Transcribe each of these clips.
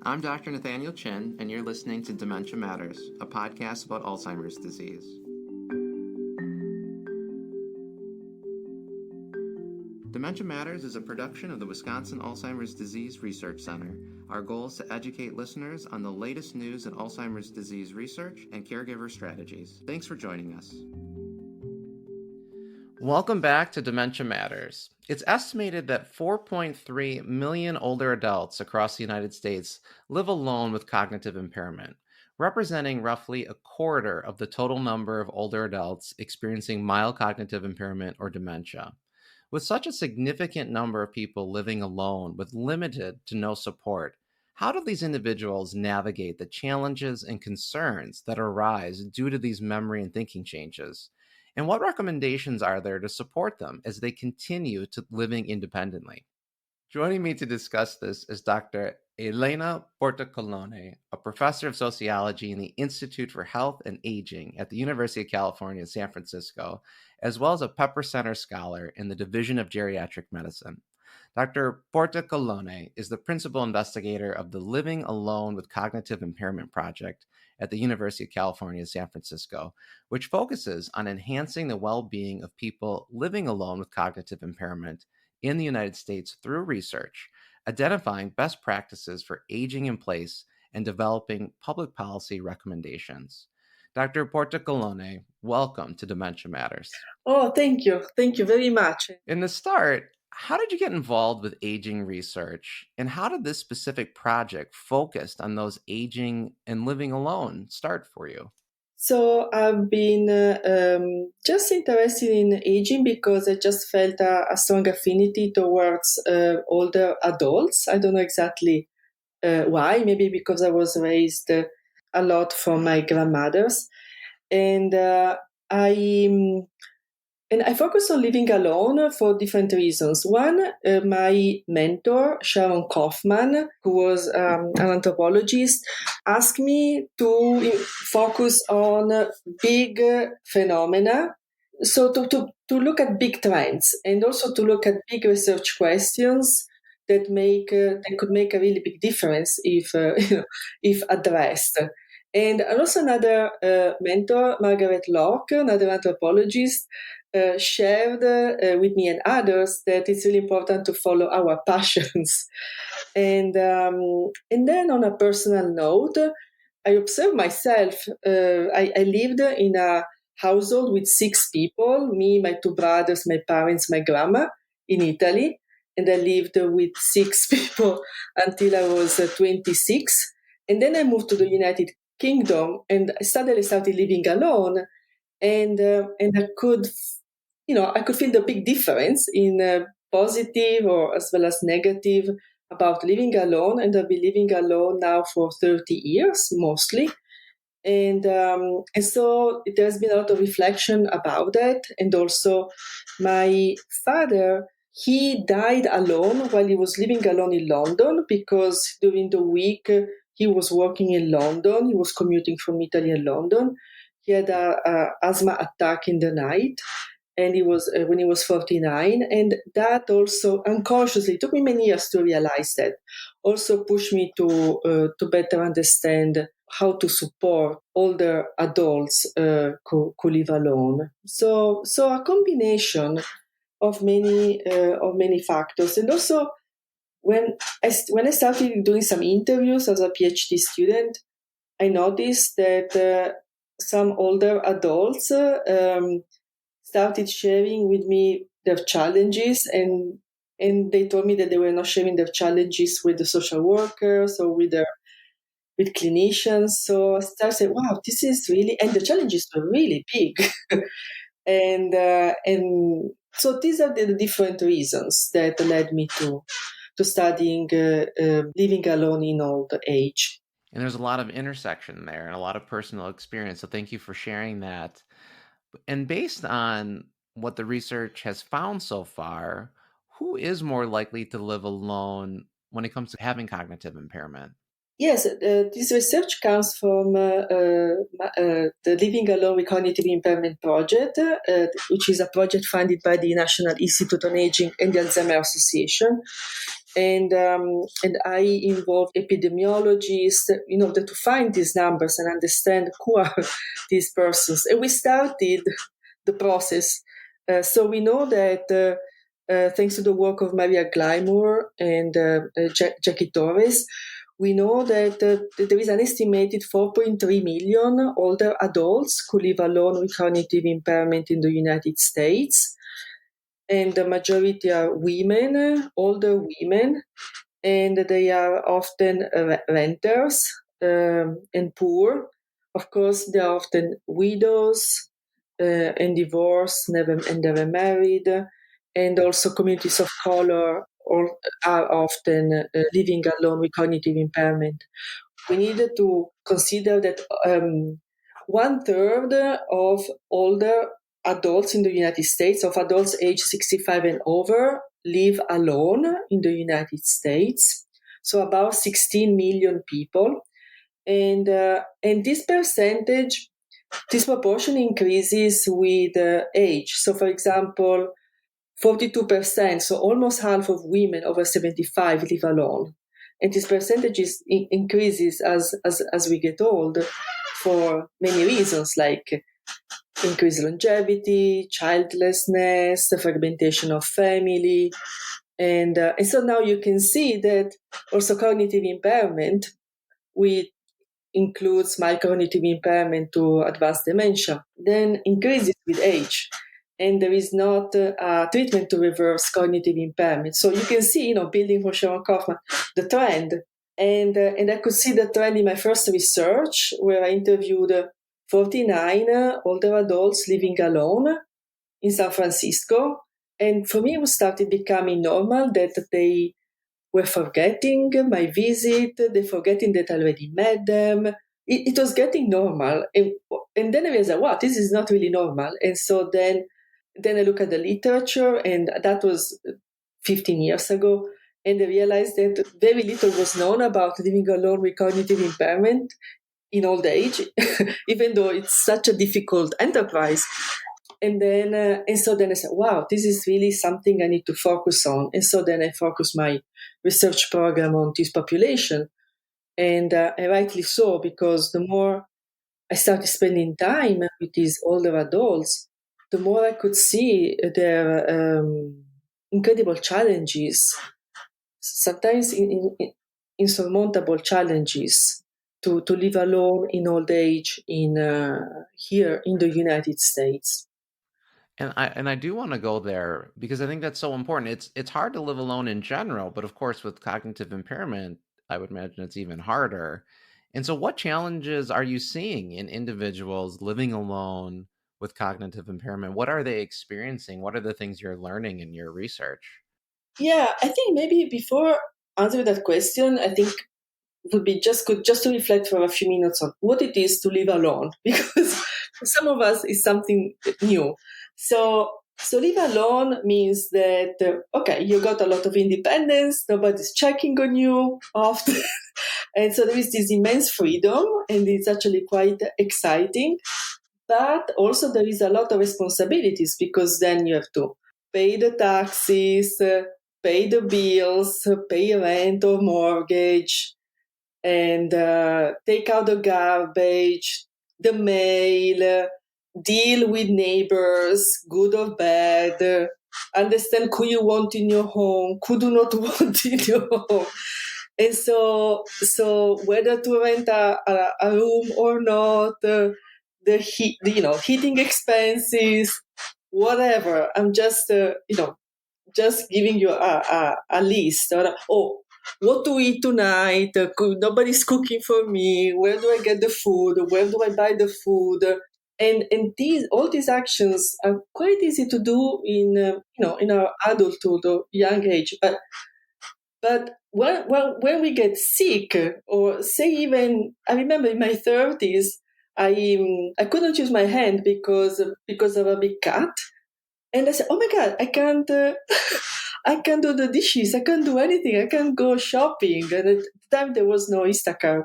I'm Dr. Nathaniel Chin, and you're listening to Dementia Matters, a podcast about Alzheimer's disease. Dementia Matters is a production of the Wisconsin Alzheimer's Disease Research Center. Our goal is to educate listeners on the latest news in Alzheimer's disease research and caregiver strategies. Thanks for joining us. Welcome back to Dementia Matters. It's estimated that 4.3 million older adults across the United States live alone with cognitive impairment, representing roughly a quarter of the total number of older adults experiencing mild cognitive impairment or dementia. With such a significant number of people living alone with limited to no support, how do these individuals navigate the challenges and concerns that arise due to these memory and thinking changes? And what recommendations are there to support them as they continue to living independently? Joining me to discuss this is Dr. Elena Portacolone, a professor of sociology in the Institute for Health and Aging at the University of California, San Francisco, as well as a Pepper Center scholar in the Division of Geriatric Medicine. Dr. Portacolone is the principal investigator of the Living Alone with Cognitive Impairment project at the University of California, San Francisco, which focuses on enhancing the well-being of people living alone with cognitive impairment in the United States through research, identifying best practices for aging in place and developing public policy recommendations. Dr. Portacolone, welcome to Dementia Matters. Oh, thank you. Thank you very much. In the start, how did you get involved with aging research, and how did this specific project focused on those aging and living alone start for you? So I've been just interested in aging because I just felt a strong affinity towards older adults. I don't know exactly why. Maybe because I was raised a lot from my grandmothers, and I focus on living alone for different reasons. One, my mentor, Sharon Kaufman, who was an anthropologist, asked me to focus on big phenomena. So to look at big trends and also to look at big research questions that could make a really big difference if if addressed. And also another mentor, Margaret Locke, another anthropologist, shared with me and others that it's really important to follow our passions. And then on a personal note, I observed myself. I lived in a household with 6 people: me, my 2 brothers, my parents, my grandma, in Italy. And I lived with 6 people until I was 26. And then I moved to the United Kingdom, and I started living alone, and I could, I could feel the big difference in positive or as well as negative about living alone, and I've been living alone now for 30 years mostly. And so there's been a lot of reflection about that. And also my father, he died alone while he was living alone in London, because during the week he was working in London. He was commuting from Italy and London. He had a asthma attack in the night, and he was when he was 49. And that also unconsciously, it took me many years to realize that, also pushed me to better understand how to support older adults who live alone. So a combination of many factors. And also when I started doing some interviews as a PhD student, I noticed that some older adults started sharing with me their challenges, and they told me that they were not sharing their challenges with the social workers or with clinicians. So I started saying, wow, this is really, and the challenges were really big. and so these are the different reasons that led me to studying living alone in old age. And there's a lot of intersection there and a lot of personal experience. So thank you for sharing that. And based on what the research has found so far, who is more likely to live alone when it comes to having cognitive impairment? Yes, this research comes from the Living Alone with Cognitive Impairment project, which is a project funded by the National Institute on Aging and the Alzheimer Association. And I involved epidemiologists in order to find these numbers and understand who are these persons. And we started the process. So we know that thanks to the work of Maria Glaimour and Jackie Torres, we know that there is an estimated 4.3 million older adults who live alone with cognitive impairment in the United States. And the majority are women, older women, and they are often renters and poor. Of course, they are often widows and divorced, never married, and also communities of color are often living alone with cognitive impairment. We needed to consider that 1/3 of older adults in the United States, of adults age 65 and over, live alone in the United States. So about 16 million people. And this percentage, this proportion increases with age. So for example, 42%, so almost half of women over 75 live alone. And this percentage increases as we get old for many reasons, like increased longevity, childlessness, the fragmentation of family. And so now you can see that also cognitive impairment, which includes mild cognitive impairment to advanced dementia, then increases with age. And there is not a treatment to reverse cognitive impairment. So you can see, building for Sharon Kaufman, the trend. And I could see the trend in my first research where I interviewed 49 older adults living alone in San Francisco. And for me, it started becoming normal that they were forgetting my visit, they forgetting that I already met them. It was getting normal. And then I realized, wow, this is not really normal. And so then I look at the literature, and that was 15 years ago. And I realized that very little was known about living alone with cognitive impairment in old age, even though it's such a difficult enterprise. And so then I said, wow, this is really something I need to focus on. And so then I focused my research program on this population. And rightly so, because the more I started spending time with these older adults, the more I could see their incredible challenges, sometimes insurmountable challenges to live alone in old age here in the United States. And I do want to go there because I think that's so important. It's hard to live alone in general, but of course with cognitive impairment, I would imagine it's even harder. And so what challenges are you seeing in individuals living alone with cognitive impairment? What are they experiencing? What are the things you're learning in your research? Yeah, I think maybe before answering that question, I think would be just good just to reflect for a few minutes on what it is to live alone, because for some of us it's something new. So live alone means that okay, you got a lot of independence, nobody's checking on you often, and so there is this immense freedom, and it's actually quite exciting. But also there is a lot of responsibilities, because then you have to pay the taxes, pay the bills, pay rent or mortgage, and take out the garbage, the mail, deal with neighbors, good or bad, understand who you want in your home, who do not want in your home. And so whether to rent a room or not, the heat, heating expenses, whatever. I'm just, just giving you a list. Oh, what to eat tonight? Nobody's cooking for me. Where do I get the food? Where do I buy the food? And all these actions are quite easy to do in our adulthood or young age. But when we get sick, or say even, I remember in my 30s, I couldn't use my hand because of a big cut. And I said, oh my God, I can't I can do the dishes, I can do anything, I can go shopping. And at the time there was no Instacart.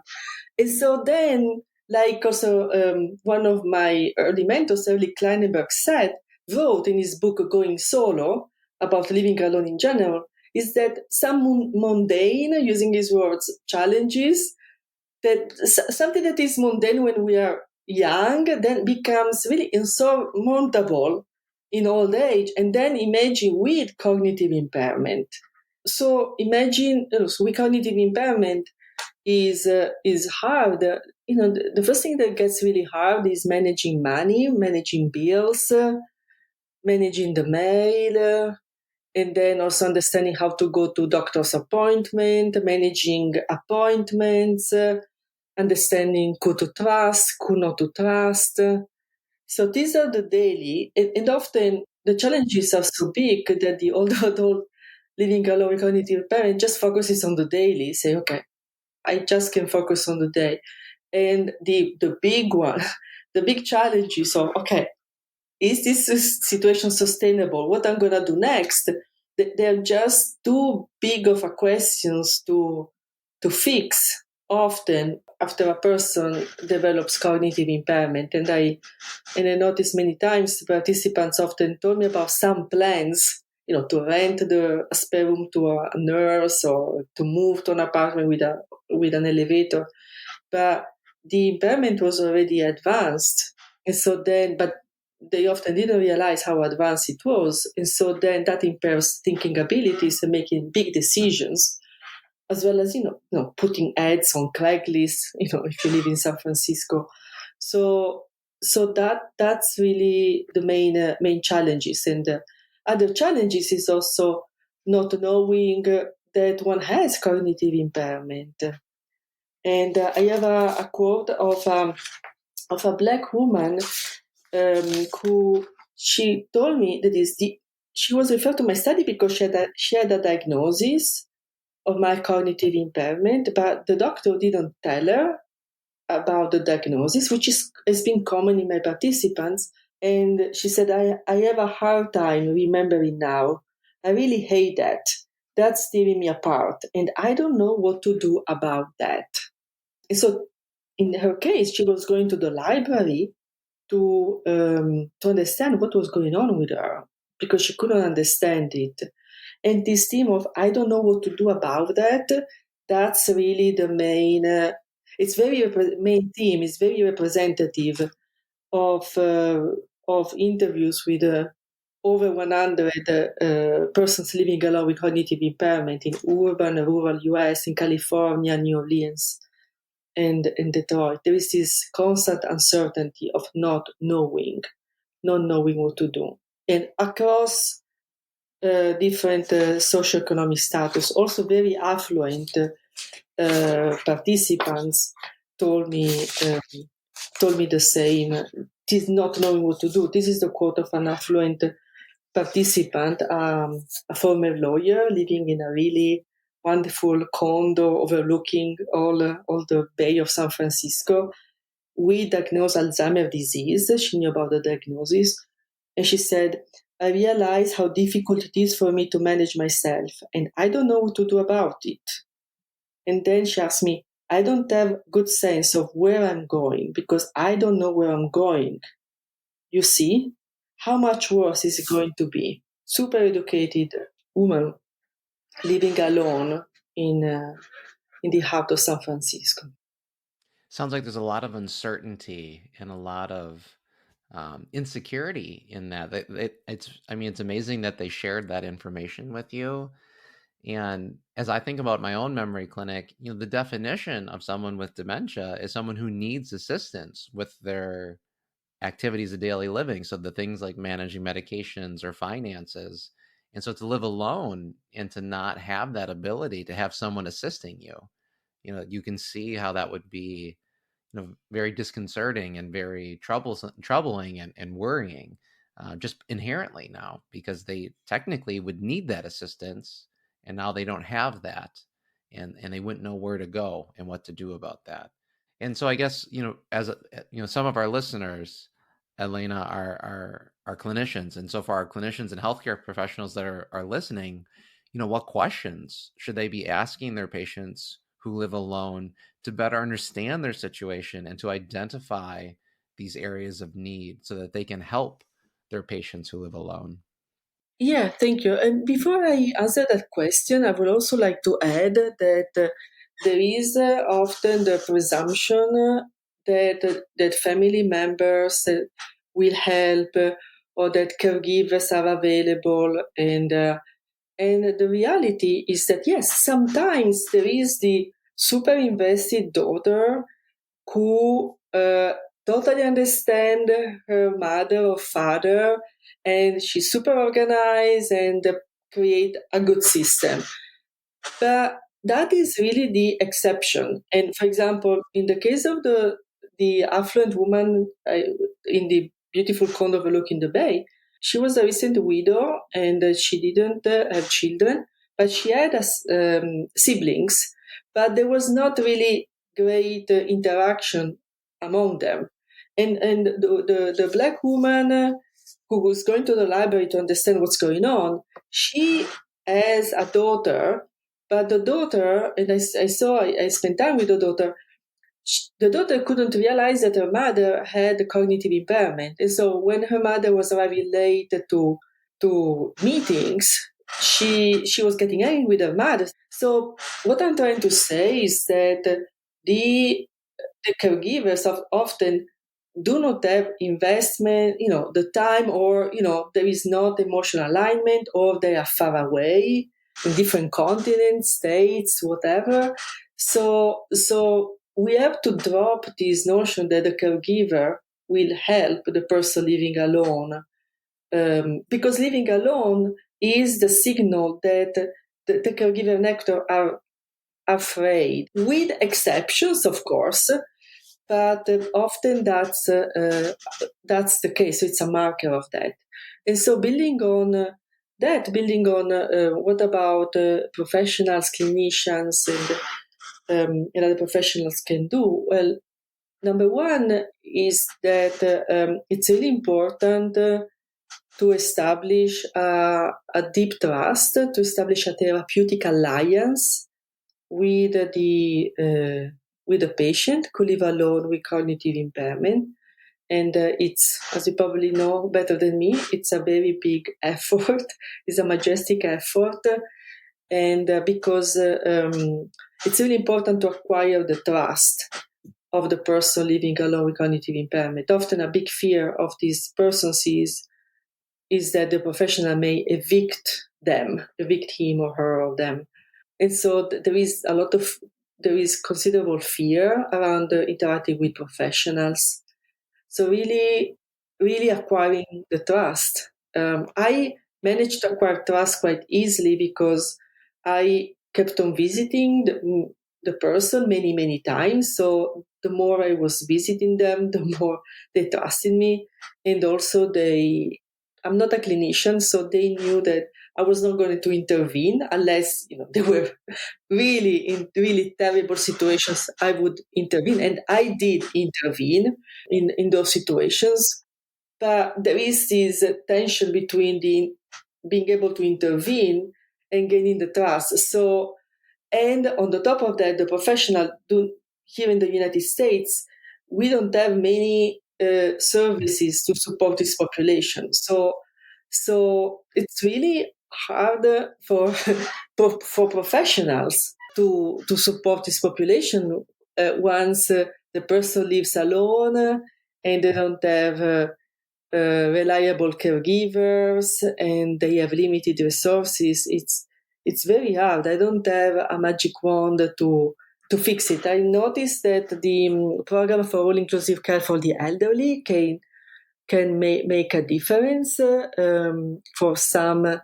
And so then, like also one of my early mentors, Early Kleinenberg, wrote in his book Going Solo about living alone in general, is that some mundane, using his words, challenges, that something that is mundane when we are young then becomes really insurmountable in old age, and then imagine with cognitive impairment. So imagine, so with cognitive impairment is hard. The first thing that gets really hard is managing money, managing bills, managing the mail, and then also understanding how to go to doctor's appointment, managing appointments, understanding who to trust, who not to trust. So these are the daily, and often the challenges are so big that the older adult living alone with cognitive parent just focuses on the daily, say, okay, I just can focus on the day. And the big one, the big challenge is, so, okay, is this situation sustainable? What I'm gonna do next? They're just too big of a questions to fix often after a person develops cognitive impairment. And I noticed many times participants often told me about some plans, to rent a spare room to a nurse or to move to an apartment with an elevator. But the impairment was already advanced. And so then, but they often didn't realize how advanced it was. And so then that impairs thinking abilities and making big decisions, as well as, putting ads on Craigslist, if you live in San Francisco. So that's really the main challenges. And other challenges is also not knowing that one has cognitive impairment. And I have a quote of a black woman who she told me that she was referred to my study because she had a diagnosis of my cognitive impairment, but the doctor didn't tell her about the diagnosis, which has been common in my participants. And she said, I have a hard time remembering now. I really hate that. That's tearing me apart. And I don't know what to do about that. And so in her case, she was going to the library to understand what was going on with her because she couldn't understand it. And this theme of I don't know what to do about that, that's really the main. It's very main theme. Is very representative of uh, of interviews with over 100 persons living alone with cognitive impairment in urban, rural U.S., in California, New Orleans, and in Detroit. There is this constant uncertainty of not knowing what to do. And across different socioeconomic status, also very affluent participants told me the same. It is not knowing what to do. This is the quote of an affluent participant, a former lawyer living in a really wonderful condo overlooking all the Bay of San Francisco. We diagnosed Alzheimer's disease. She knew about the diagnosis. And she said, I realize how difficult it is for me to manage myself, and I don't know what to do about it. And then she asked me, I don't have good sense of where I'm going because I don't know where I'm going. You see, how much worse is it going to be? Super educated woman living alone in the heart of San Francisco. Sounds like there's a lot of uncertainty and a lot of insecurity in that. I mean, it's amazing that they shared that information with you. And as I think about my own memory clinic, the definition of someone with dementia is someone who needs assistance with their activities of daily living. So the things like managing medications or finances. And so to live alone and to not have that ability to have someone assisting you, you can see how that would be, very disconcerting and very troubling and worrying, just inherently now, because they technically would need that assistance, and now they don't have that, and they wouldn't know where to go and what to do about that. And so I guess, as some of our listeners, Elena, our clinicians, and so for our clinicians and healthcare professionals that are listening, what questions should they be asking their patients who live alone to better understand their situation and to identify these areas of need so that they can help their patients who live alone? Yeah, thank you. And before I answer that question, I would also like to add that there is often the presumption that family members will help or that caregivers are available, and the reality is that yes, sometimes there is the super invested daughter who totally understand her mother or father, and she's super organized and create a good system. But that is really the exception. And for example, in the case of the affluent woman in the beautiful condo overlooking the bay, she was a recent widow and she didn't have children, but she had siblings. But there was not really great interaction among them. And the black woman who was going to the library to understand what's going on, she has a daughter, but the daughter, and I spent time with the daughter. The daughter couldn't realize that her mother had cognitive impairment, and so when her mother was arriving late to meetings, she was getting angry with her mother. So what I'm trying to say is that the caregivers often do not have investment, the time, or there is not emotional alignment, or they are far away in different continents, states, whatever. So we have to drop this notion that the caregiver will help the person living alone, because living alone is the signal that the caregiver network are afraid, with exceptions, of course, but often that's the case. So it's a marker of that. And so building on building on what about professionals, clinicians, and other professionals can do? Well, number one is that it's really important to establish a deep trust, to establish a therapeutic alliance with the patient who live alone with cognitive impairment. And it's, as you probably know better than me, it's a very big effort. It's a majestic effort, and because it's really important to acquire the trust of the person living alone with cognitive impairment. Often, a big fear of these persons is that the professional may evict him or her or them. And so there is considerable fear around interacting with professionals. So really, really acquiring the trust. I managed to acquire trust quite easily because I kept on visiting the person many, many times. So the more I was visiting them, the more they trusted me. And also I'm not a clinician, so they knew that I was not going to intervene unless, they were really in really terrible situations. I would intervene, and I did intervene in those situations. But there is this tension between the being able to intervene and gaining the trust. So, and on the top of that, the professional here in the United States, we don't have many services to support this population. So it's really hard for for professionals to support this population once the person lives alone and they don't have reliable caregivers and they have limited resources. It's very hard. I don't have a magic wand to fix it. I noticed that the program for all inclusive care for the elderly can make a difference for some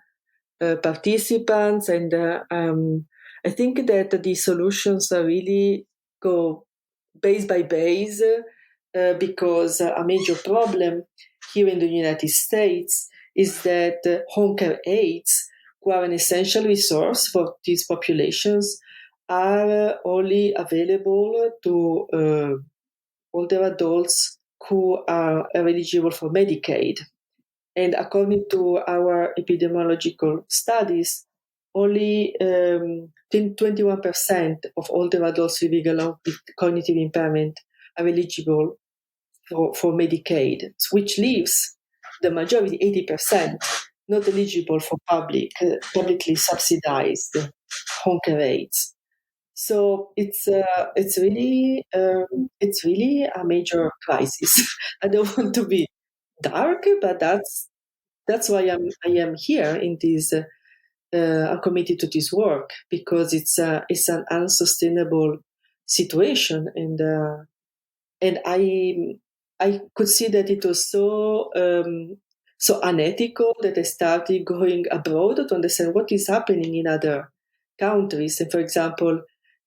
participants, and I think that the solutions are really go base by base, because a major problem here in the United States is that home care aides, who are an essential resource for these populations, are only available to older adults who are eligible for Medicaid. And according to our epidemiological studies, only 21% of older adults living alone with cognitive impairment are eligible for Medicaid, which leaves the majority, 80%, not eligible for publicly subsidized home care aids. So it's really a major crisis. I don't want to be dark, but that's why I am here in this. I'm committed to this work because it's an unsustainable situation, and I could see that it was so unethical that I started going abroad to understand what is happening in other countries. And for example,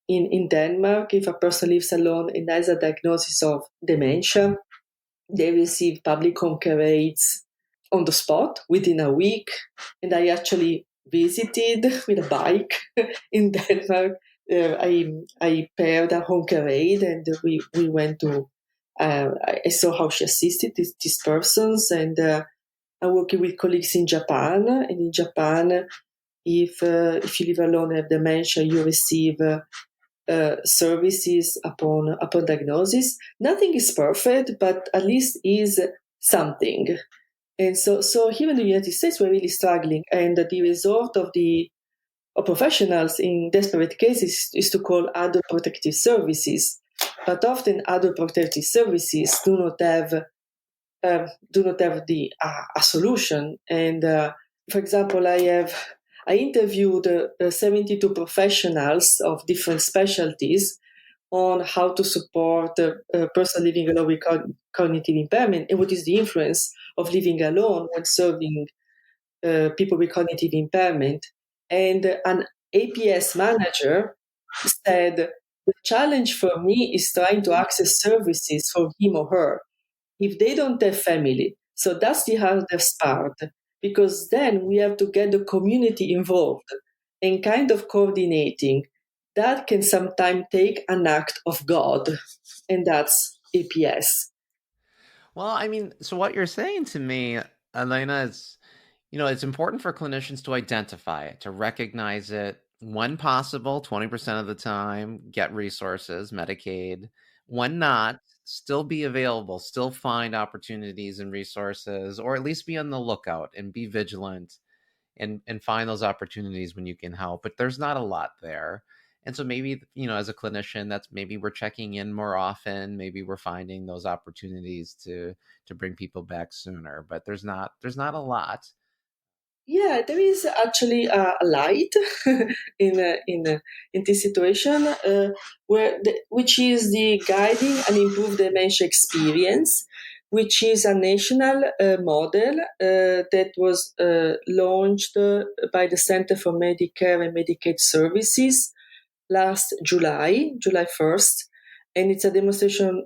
in Denmark, if a person lives alone and has a diagnosis of dementia, they receive public home care aids on the spot within a week. And I actually visited with a bike in Denmark. I paired a home care aide and we went to, I saw how she assisted these persons. And I'm working with colleagues in Japan. And in Japan, if you live alone and have dementia, you receive services upon diagnosis. Nothing is perfect, but at least is something. And so here in the United States, we're really struggling. And the result of professionals in desperate cases is to call adult protective services. But often adult protective services do not have a solution. And for example, I interviewed 72 professionals of different specialties on how to support a person living alone with cognitive impairment and what is the influence of living alone when serving people with cognitive impairment. And an APS manager said, the challenge for me is trying to access services for him or her if they don't have family. So that's the hardest part, because then we have to get the community involved and kind of coordinating. That can sometimes take an act of God, and that's APS. Well, I mean, so what you're saying to me, Elena, is, it's important for clinicians to identify it, to recognize it when possible, 20% of the time, get resources, Medicaid. When not, still be available, still find opportunities and resources, or at least be on the lookout and be vigilant and find those opportunities when you can help. But there's not a lot there. And so maybe, as a clinician, that's maybe we're checking in more often, maybe we're finding those opportunities to bring people back sooner, but there's not a lot. Yeah, there is actually a light in this situation, which is the guiding and improved dementia experience, which is a national model that was launched by the Center for Medicare and Medicaid Services last July 1st. And it's a demonstration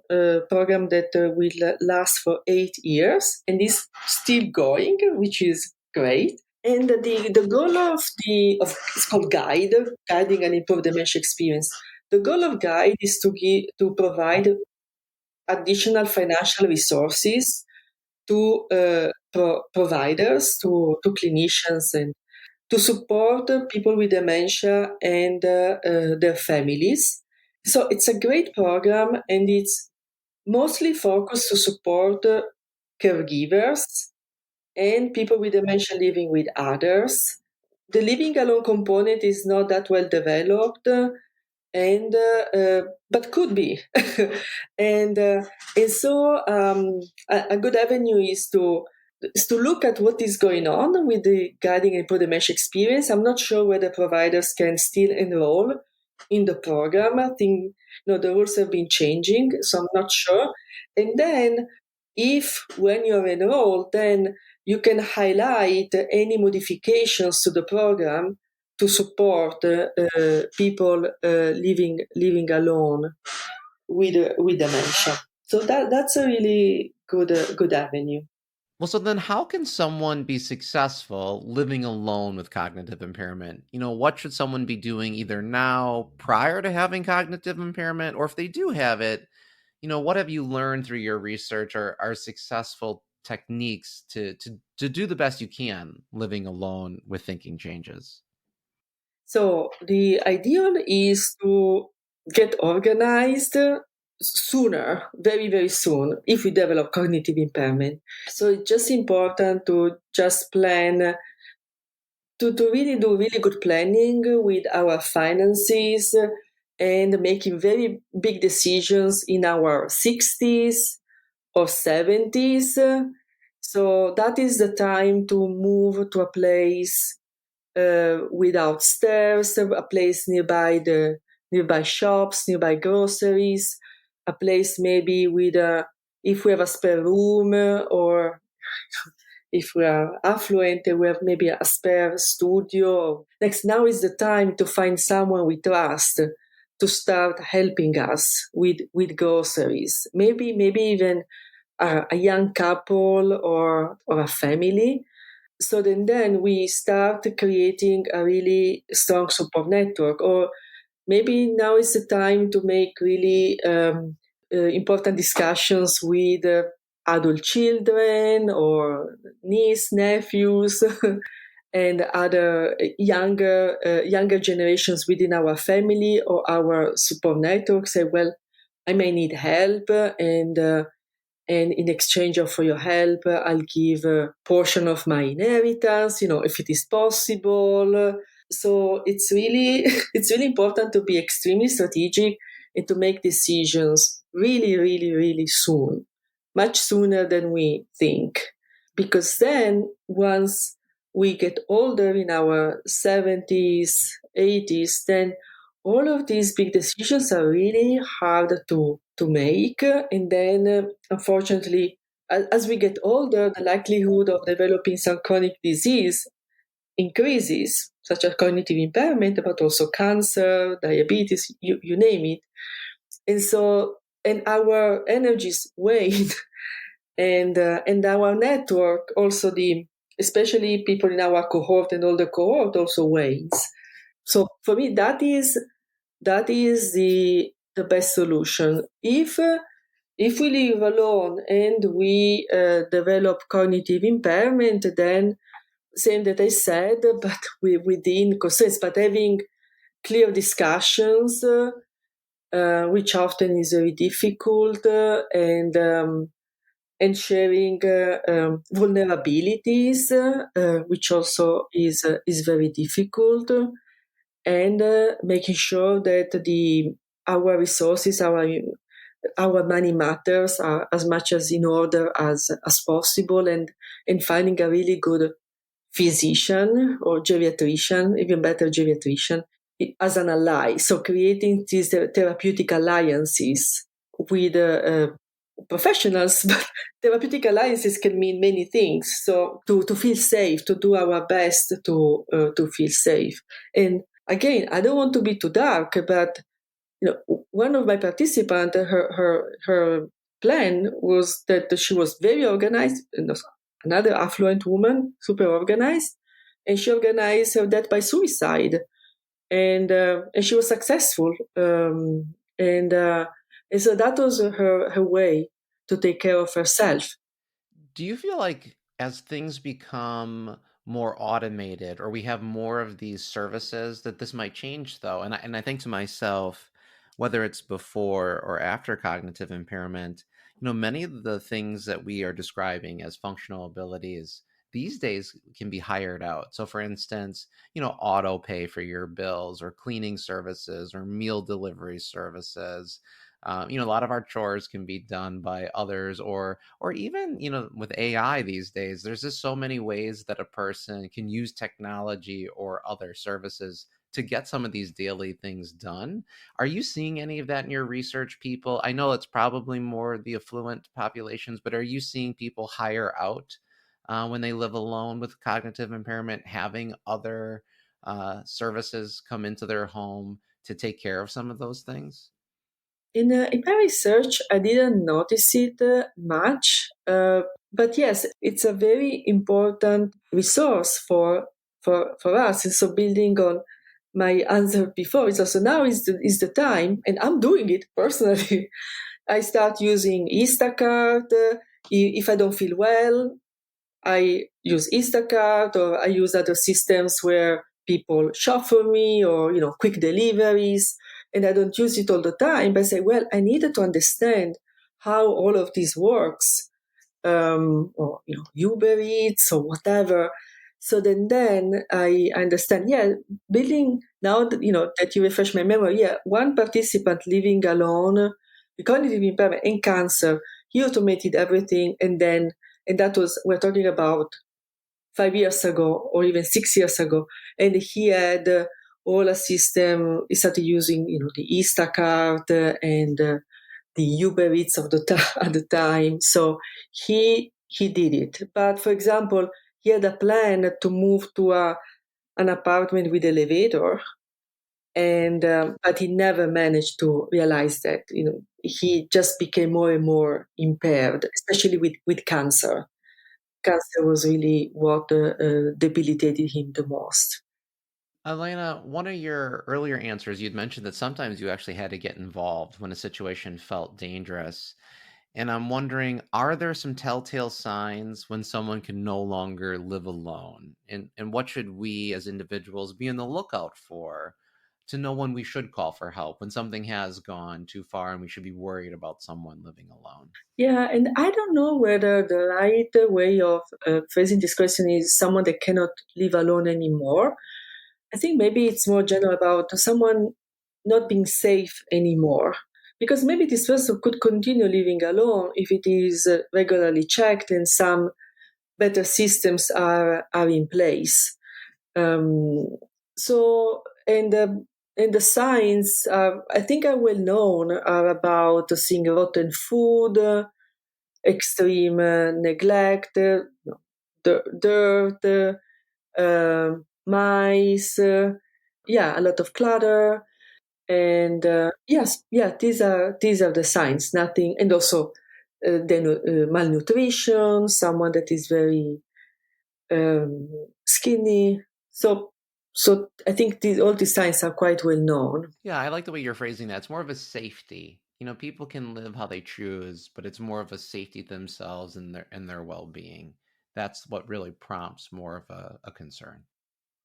program that will last for 8 years and is still going, which is great. And the goal of it's called guiding and improve dementia experience. The goal of guide is to provide additional financial resources to providers, to clinicians, and to support people with dementia and their families. So it's a great program, and it's mostly focused to support caregivers and people with dementia living with others. The living alone component is not that well developed, and but could be. and uh, and so a good avenue is to look at what is going on with the guiding and pro-dementia experience. I'm not sure whether providers can still enroll in the program. I think the rules have been changing, so I'm not sure. And then, if when you're enrolled, then you can highlight any modifications to the program to support people living alone with dementia. So that's a really good avenue. Well, so then how can someone be successful living alone with cognitive impairment? What should someone be doing either now, prior to having cognitive impairment, or if they do have it, What have you learned through your research or are successful techniques to do the best you can living alone with thinking changes? So the ideal is to get organized sooner, very, very soon, if we develop cognitive impairment. So it's just important to just plan, to really do really good planning with our finances and making very big decisions in our 60s or 70s. So that is the time to move to a place without stairs, a place nearby the nearby shops, nearby groceries, a place maybe with if we have a spare room or if we are affluent, we have maybe a spare studio. Next, now is the time to find someone we trust to start helping us with groceries. Maybe even a young couple or a family. So then we start creating a really strong support network. Or maybe now is the time to make really important discussions with adult children or niece, nephews, and other younger generations within our family or our support network. Say, well, I may need help, and in exchange for your help, I'll give a portion of my inheritance, if it is possible. So it's really it's really important to be extremely strategic and to make decisions really, really, really soon, much sooner than we think. Because then once we get older in our 70s, 80s, then all of these big decisions are really hard to make. And then, unfortunately, as we get older, the likelihood of developing some chronic disease increases, such as cognitive impairment, but also cancer, diabetes, you name it. And so, and our energies wane, and our network also especially people in our cohort and older cohort also wanes. So for me, that is the best solution. If we live alone and we develop cognitive impairment, then same that I said, but within constraints, but having clear discussions, which often is very difficult, and sharing vulnerabilities, which also is very difficult, and making sure that our resources, our money matters are as much as in order as possible, and finding a really good physician or geriatrician, even better geriatrician, as an ally. So creating these therapeutic alliances with professionals, but therapeutic alliances can mean many things. So to feel safe, to do our best to feel safe. And again, I don't want to be too dark, but one of my participants, her plan was that she was very organized, another affluent woman, super organized, and she organized her death by suicide, and she was successful, and so that was her way to take care of herself. Do you feel like as things become more automated or we have more of these services that this might change though? And I think to myself, whether it's before or after cognitive impairment, many of the things that we are describing as functional abilities these days can be hired out. So for instance, auto pay for your bills or cleaning services or meal delivery services. A lot of our chores can be done by others, or even with AI these days. There's just so many ways that a person can use technology or other services to get some of these daily things done. Are you seeing any of that in your research, people? I know it's probably more the affluent populations, but are you seeing people hire out when they live alone with cognitive impairment, having other services come into their home to take care of some of those things? In my research, I didn't notice it much, but yes, it's a very important resource for us. And so, building on my answer before, is also now is the time, and I'm doing it personally, I start using Instacart. If I don't feel well, I use Instacart, or I use other systems where people shop for me, or quick deliveries. And I don't use it all the time, but I say, well, I needed to understand how all of this works, or Uber Eats or whatever. So then I understand. Yeah, building now that that you refresh my memory. Yeah, one participant living alone with cognitive impairment and cancer. He automated everything, and that was, we're talking about 5 years ago or even 6 years ago, and he had all a system. He started using the Instacart and the Uber Eats of at the time. So he did it. But for example, he had a plan to move to an apartment with elevator, and but he never managed to realize that. He just became more and more impaired, especially with cancer. Cancer was really what debilitated him the most. Elena, one of your earlier answers, you'd mentioned that sometimes you actually had to get involved when a situation felt dangerous. And I'm wondering, are there some telltale signs when someone can no longer live alone? And what should we as individuals be on the lookout for to know when we should call for help, when something has gone too far and we should be worried about someone living alone? Yeah, and I don't know whether the right way of phrasing this question is someone that cannot live alone anymore. I think maybe it's more general about someone not being safe anymore. Because maybe this person could continue living alone if it is regularly checked and some better systems are in place. Um, so, and the signs, I think, are well known, are about seeing rotten food, extreme neglect, dirt, mice, yeah, a lot of clutter, and yes, yeah, these are the signs. Nothing, and also then malnutrition, someone that is very um, skinny. So I think all these signs are quite well known. Yeah, I like the way you're phrasing that. It's more of a safety. People can live how they choose, but it's more of a safety to themselves and their well-being. That's what really prompts more of a concern.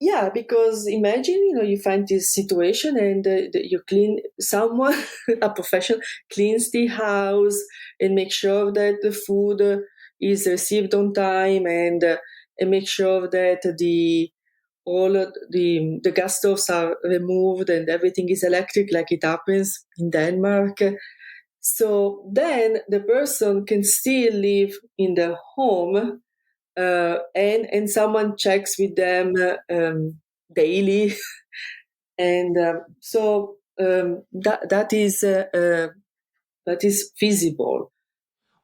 Yeah, because imagine, you find this situation, and you clean someone, a professional, cleans the house and make sure that the food is received on time, and make sure that all of the gas stoves are removed and everything is electric, like it happens in Denmark. So then the person can still live in their home, and someone checks with them daily, and that is feasible.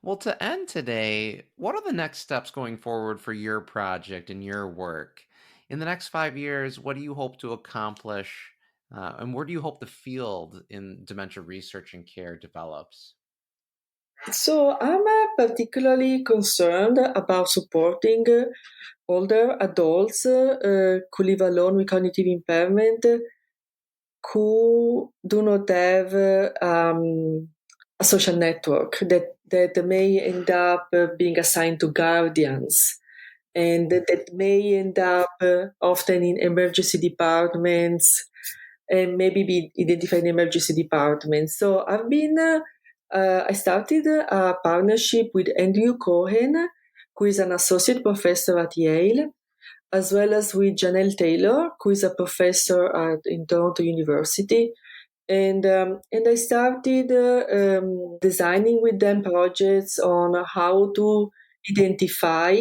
Well, to end today, what are the next steps going forward for your project and your work? In the next 5 years, what do you hope to accomplish? And where do you hope the field in dementia research and care develops? So I'm particularly concerned about supporting older adults who live alone with cognitive impairment, who do not have a social network, that may end up being assigned to guardians, and that may end up often in emergency departments, and maybe be identified in emergency departments. So I started a partnership with Andrew Cohen, who is an associate professor at Yale, as well as with Janelle Taylor, who is a professor in Toronto University. And I started designing with them projects on how to identify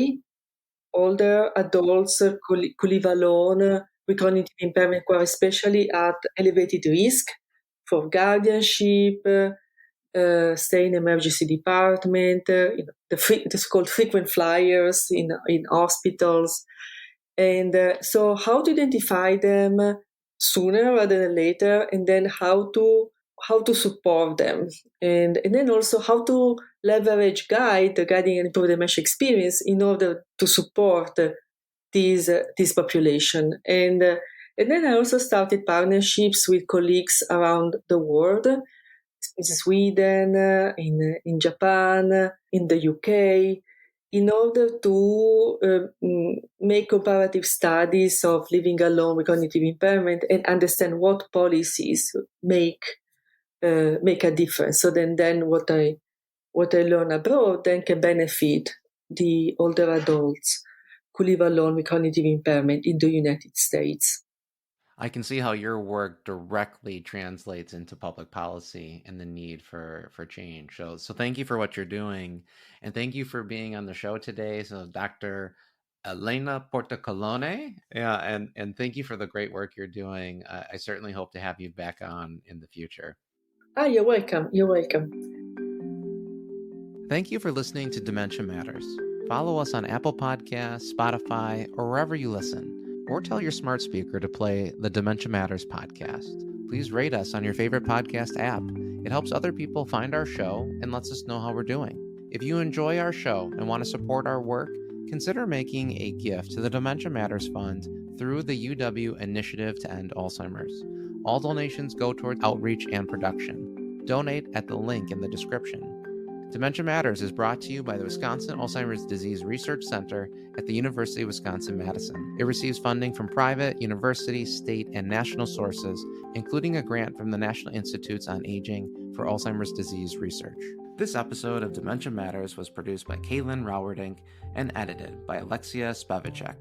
older adults who live alone with cognitive impairment, who are especially at elevated risk for guardianship, stay in emergency department, it's called frequent flyers in hospitals. And so how to identify them sooner rather than later, and then how to support them, and then also how to leverage the guiding and improve dementia experience in order to support this population. And then I also started partnerships with colleagues around the world, Sweden, in Japan, in the UK, in order to make comparative studies of living alone with cognitive impairment and understand what policies make a difference. So then what I learn abroad then can benefit the older adults who live alone with cognitive impairment in the United States. I can see how your work directly translates into public policy and the need for change. So thank you for what you're doing, and thank you for being on the show today. So Dr. Elena Portacolone, yeah, and thank you for the great work you're doing. I certainly hope to have you back on in the future. You're welcome. You're welcome. Thank you for listening to Dementia Matters. Follow us on Apple Podcasts, Spotify, or wherever you listen, or tell your smart speaker to play the Dementia Matters podcast. Please rate us on your favorite podcast app. It helps other people find our show and lets us know how we're doing. If you enjoy our show and want to support our work, consider making a gift to the Dementia Matters Fund through the UW Initiative to End Alzheimer's. All donations go toward outreach and production. Donate at the link in the description. Dementia Matters is brought to you by the Wisconsin Alzheimer's Disease Research Center at the University of Wisconsin-Madison. It receives funding from private, university, state, and national sources, including a grant from the National Institutes on Aging for Alzheimer's Disease Research. This episode of Dementia Matters was produced by Caitlin Rowerdink and edited by Alexia Spevacek.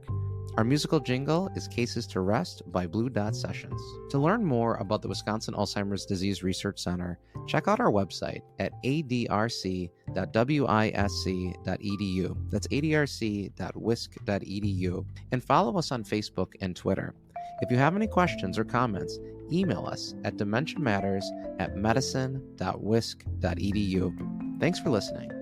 Our musical jingle is Cases to Rest by Blue Dot Sessions. To learn more about the Wisconsin Alzheimer's Disease Research Center, check out our website at adrc.wisc.edu. That's adrc.wisc.edu. And follow us on Facebook and Twitter. If you have any questions or comments, email us at dementiamatters@medicine.wisc.edu. Thanks for listening.